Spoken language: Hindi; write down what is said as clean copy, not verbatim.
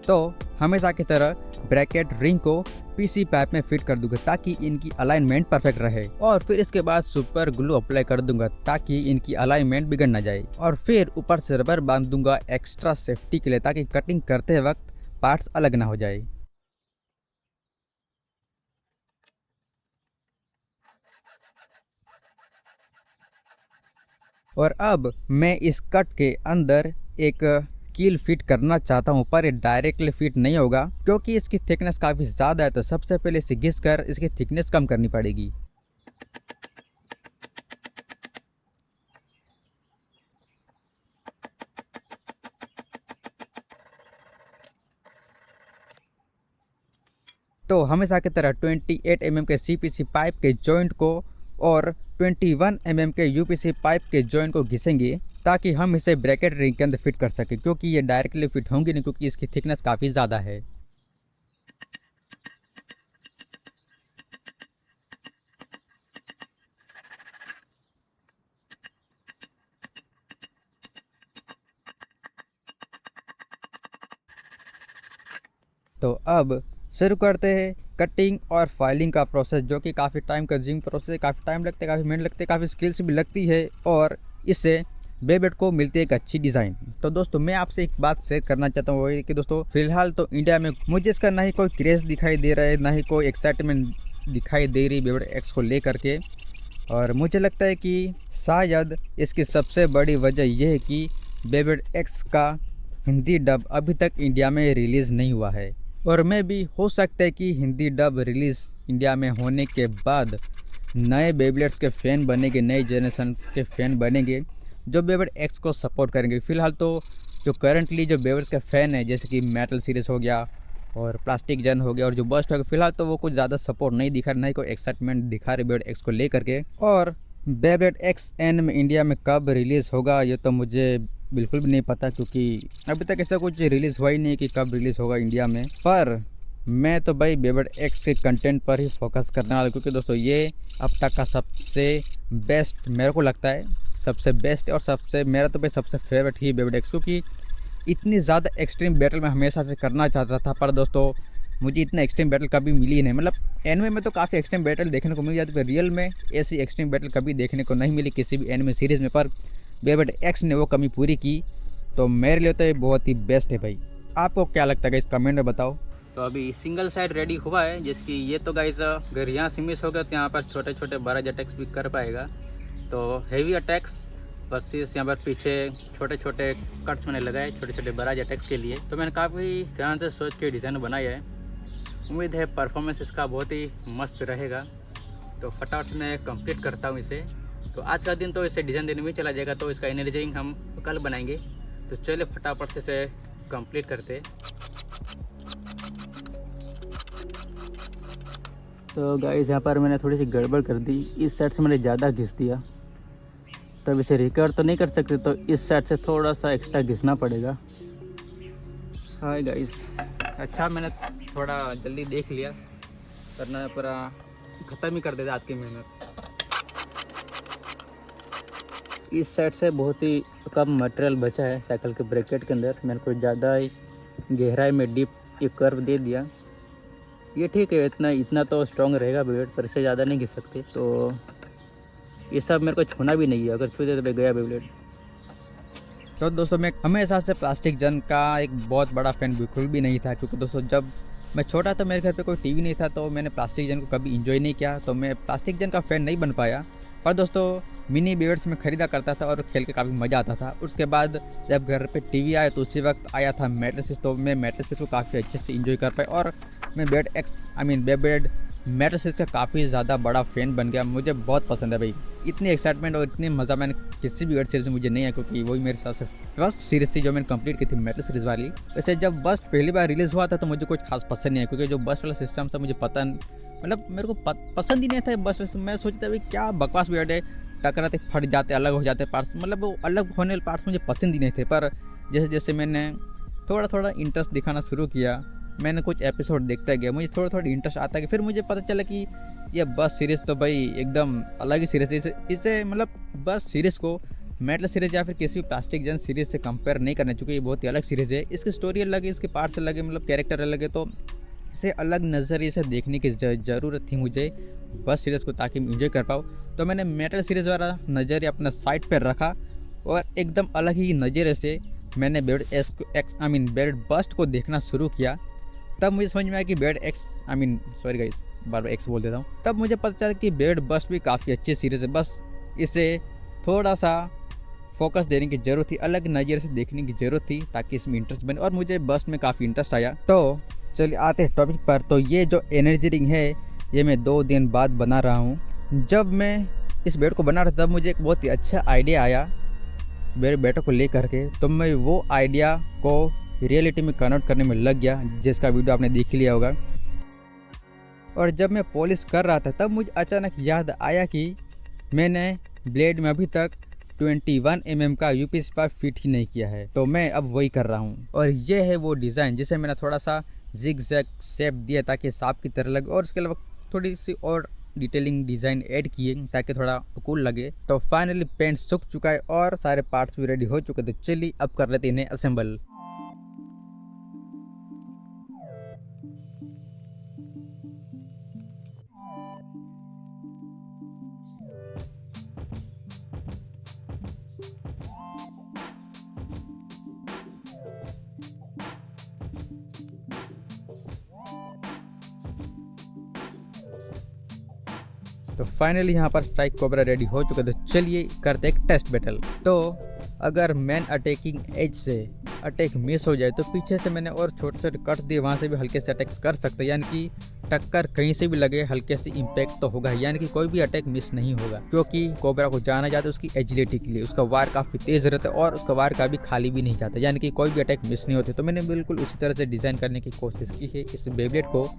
तो हमेशा की तरह ब्रैकेट रिंग को पीसी पाइप में फिट कर दूंगा ताकि इनकी अलाइनमेंट परफेक्ट रहे, और फिर इसके बाद सुपर ग्लू अप्लाई कर दूंगा ताकि इनकी अलाइनमेंट बिगड़ ना जाए, और फिर ऊपर से रबर बांध दूंगा एक्स्ट्रा सेफ्टी के लिए ताकि कटिंग करते वक्त पार्ट्स अलग ना हो जाए। और अब मैं इस कट के अंदर एक कील फिट करना चाहता हूँ, पर ये डायरेक्टली फिट नहीं होगा क्योंकि इसकी थिकनेस काफ़ी ज़्यादा है। तो सबसे पहले इसे घिस कर इसकी थिकनेस कम करनी पड़ेगी। तो हमेशा की तरह 28 mm के CPC पाइप के जॉइंट को और 21 mm के UPC पाइप के जॉइंट को घिसेंगे ताकि हम इसे ब्रैकेट रिंग के अंदर फिट कर सकें, क्योंकि ये डायरेक्टली फिट होंगी नहीं क्योंकि इसकी थिकनेस काफ़ी ज़्यादा है। तो अब शुरू करते हैं कटिंग और फाइलिंग का प्रोसेस, जो कि काफ़ी टाइम कंज्यूमिंग प्रोसेस है। काफ़ी टाइम लगता है, काफ़ी मेहनत लगती है, काफ़ी स्किल्स भी लगती है, और इससे बेबेट को मिलती है एक अच्छी डिज़ाइन। तो दोस्तों मैं आपसे एक बात शेयर करना चाहता हूँ, वो ये कि दोस्तों फिलहाल तो इंडिया में मुझे इसका ना ही कोई क्रेज़ दिखाई दे रहा है, ना ही कोई एक्साइटमेंट दिखाई दे रही बेबेट एक्स को लेकर के। और मुझे लगता है कि शायद इसकी सबसे बड़ी वजह यह है कि बेबेट एक्स का हिंदी डब अभी तक इंडिया में रिलीज़ नहीं हुआ है, और मैं भी हो सकता है कि हिंदी डब रिलीज़ इंडिया में होने के बाद नए बेबलेट्स के फ़ैन बनेंगे, नए जनरेशन के फ़ैन बनेंगे जो बेबलेट एक्स को सपोर्ट करेंगे। फ़िलहाल तो जो करंटली जो बेबलेट्स के फ़ैन है, जैसे कि मेटल सीरीज़ हो गया और प्लास्टिक जन हो गया और जो बस्ट हो गया, फ़िलहाल तो वो कुछ ज़्यादा सपोर्ट नहीं दिखा रहे, नहीं कोई एक्साइटमेंट दिखा रहे बेबलेट एक्स को लेकर के। और बेबलेट एक्स एन में इंडिया में कब रिलीज़ होगा ये तो मुझे बिल्कुल भी नहीं पता, क्योंकि अभी तक ऐसा कुछ रिलीज़ हुआ ही नहीं कि कब रिलीज़ होगा इंडिया में। पर मैं तो भाई बेबलेट एक्स के कंटेंट पर ही फोकस करने वाला, क्योंकि दोस्तों ये अब तक का सबसे बेस्ट मेरे को लगता है, सबसे बेस्ट और सबसे मेरा तो भाई सबसे फेवरेट ही बेबलेट एक्स, क्योंकि इतनी ज़्यादा एक्सट्रीम बैटल मैं हमेशा से करना चाहता था। पर दोस्तों मुझे इतना एक्सट्रीम बैटल कभी मिली ही नहीं। मतलब एनिमे में तो काफ़ी एक्सट्रीम बैटल देखने को मिल जाती है, रियल में ऐसी एक्सट्रीम बैटल कभी देखने को नहीं मिली किसी भी एनिमे सीरीज़ में, पर बेबलेट एक्स ने वो कमी पूरी की। तो मेरे लिए तो ये बहुत ही बेस्ट है भाई। आपको क्या लगता है इस कमेंट में बताओ। तो अभी सिंगल साइड रेडी हुआ है, जिसकी ये तो गाइस अगर यहाँ से मिस हो गया तो यहाँ पर छोटे छोटे बराज अटैक्स भी कर पाएगा। तो हेवी अटैक्स वर्सेस यहाँ पर पीछे छोटे छोटे कट्स मैंने लगाए छोटे छोटे बराज अटैक्स के लिए। तो मैंने काफ़ी ध्यान से सोच के डिज़ाइन बनाया है। उम्मीद है परफॉर्मेंस इसका बहुत ही मस्त रहेगा। तो फटाफट से मैं कंप्लीट करता हूँ इसे। तो आज का दिन तो इसे डिज़ाइन देने में चला जाएगा, तो इसका इनर्जिंग हम कल बनाएंगे। तो चलिए फटाफट से इसे कंप्लीट करते। तो गाइस यहाँ पर मैंने थोड़ी सी गड़बड़ कर दी, इस साइड से मैंने ज़्यादा घिस दिया। तब इसे रिकवर तो नहीं कर सकते, तो इस साइड से थोड़ा सा एक्स्ट्रा घिसना पड़ेगा। हाय गाइस, अच्छा मैंने थोड़ा जल्दी देख लिया, करना पूरा ख़त्म ही कर देता आज की मेहनत। इस साइड से बहुत ही कम मटेरियल बचा है साइकिल के ब्रैकेट के अंदर। मैंने कुछ ज़्यादा ही गहराई में डीप एक कर्व दे दिया। ये ठीक है, इतना तो स्ट्रॉन्ग रहेगा बेबलेट, पर इससे ज़्यादा नहीं घिस सकते। तो ये सब मेरे को छूना भी नहीं है, अगर छू दे तो गया बेबलेट। तो दोस्तों मैं हमेशा से प्लास्टिक जन का एक बहुत बड़ा फ़ैन बिल्कुल भी नहीं था, क्योंकि दोस्तों जब मैं छोटा था मेरे घर पे कोई टीवी नहीं था, तो मैंने प्लास्टिक जन को कभी इंजॉय नहीं किया, तो मैं प्लास्टिक जन का फ़ैन नहीं बन पाया। पर दोस्तों मिनी बेबलेट्स में ख़रीदा करता था और खेल के काफ़ी मज़ा आता था। उसके बाद जब घर पे टीवी आया तो उसी वक्त आया था मेटल सीरीज़, तो मैं मेटल सीरीज़ को काफ़ी अच्छे से इंजॉय कर पाया, और मैं बेबलेट मेटल सीरीज़ का काफ़ी ज़्यादा बड़ा फ़ैन बन गया। मुझे बहुत पसंद है भाई, इतनी एक्साइटमेंट और इतनी मज़ा मैंने किसी भी वेब सीरीज़ में मुझे नहीं है, क्योंकि वही मेरे हिसाब से फर्स्ट सीरीज़ थी जो मैंने कंप्लीट की थी, मेटल सीरीज़ वाली। वैसे जब बस्ट पहली बार रिलीज़ हुआ था तो मुझे कुछ खास पसंद नहीं है, क्योंकि जो बस्ट वाला सिस्टम था मुझे मतलब मेरे को पसंद ही नहीं था बस्ट। मैं सोचता भाई क्या बकवास बेट है, टकराते फट जाते, अलग हो जाते पार्ट्स, मतलब वो अलग होने वाले पार्ट्स मुझे पसंद ही नहीं थे। पर जैसे जैसे मैंने थोड़ा थोड़ा इंटरेस्ट दिखाना शुरू किया, मैंने कुछ एपिसोड देखता गया, मुझे थोड़ा थोड़ा इंटरेस्ट आता गया। फिर मुझे पता चला कि ये बस सीरीज़ तो भाई एकदम अलग ही सीरीज़ है। इसे मतलब बस सीरीज़ को मेटल सीरीज या फिर किसी भी प्लास्टिक जन सीरीज से कंपेयर नहीं करना, चूँकि ये बहुत ही अलग सीरीज़ है। इसकी स्टोरी अलग है, इसके पार्ट्स अलग है, मतलब कैरेक्टर अलग है, तो इसे अलग नज़रिए से देखने की ज़रूरत थी मुझे बस सीरीज़ को, ताकि मैं इंजॉय कर पाऊँ। तो मैंने मेटल सीरीज़ वाला नज़रिया अपना साइड पर रखा और एकदम अलग ही नज़रिए से मैंने बेड बस्ट को देखना शुरू किया। तब मुझे समझ में आया कि बार एक्स बोल देता हूँ। तब मुझे पता चला कि बेड बस्ट भी काफ़ी अच्छी सीरीज़ है, बस इसे थोड़ा सा फोकस देने की ज़रूरत थी, अलग नज़रिए से देखने की ज़रूरत थी, ताकि इसमें इंटरेस्ट बने, और मुझे बस्ट में काफ़ी इंटरेस्ट आया। तो चलिए आते हैं टॉपिक पर। तो ये जो एनर्जी रिंग है ये मैं 2 दिन बाद बना रहा हूँ। जब मैं इस बेड को बना रहा था तब मुझे एक बहुत ही अच्छा आइडिया आया मेरे बेटों को लेकर के, तो मैं वो आइडिया को रियलिटी में कन्वर्ट करने में लग गया, जिसका वीडियो आपने देख लिया होगा। और जब मैं पॉलिश कर रहा था तब मुझे अचानक याद आया कि मैंने ब्लेड में अभी तक 21 mm का यूपीसी पाइप फिट ही नहीं किया है, तो मैं अब वही कर रहा हूँ। और ये है वो डिज़ाइन जिसे मैंने थोड़ा सा जिग जैग शेप दिया ताकि सांप की तरह लगे, और उसके अलावा थोड़ी सी और डिटेलिंग डिज़ाइन ऐड किए ताकि थोड़ा कूल लगे। तो फाइनली पेंट सूख चुका है और सारे पार्ट्स भी रेडी हो चुके, तो चलिए अब कर लेते हैं इन्हें असेंबल। तो फाइनली यहाँ पर स्ट्राइक कोबरा रेडी हो चुका है, तो चलिए करते एक टेस्ट बैटल। तो अगर मैन अटैकिंग एज से अटैक मिस हो जाए तो पीछे से मैंने और छोटे छोटे कट्स दिए, वहाँ से भी हल्के से अटैक्स कर सकते हैं, यानी कि टक्कर कहीं से भी लगे हल्के से इम्पैक्ट तो होगा, यानी कि कोई भी अटैक मिस नहीं होगा, क्योंकि कोबरा को जाना जाता है उसकी एजिलिटी के लिए। उसका वार काफ़ी तेज़ रहता है और उसका वार कभी खाली भी नहीं जाता, यानी कि कोई भी अटैक मिस नहीं होते। तो मैंने बिल्कुल उसी तरह से डिज़ाइन करने की कोशिश की है इस बेब्लेड को।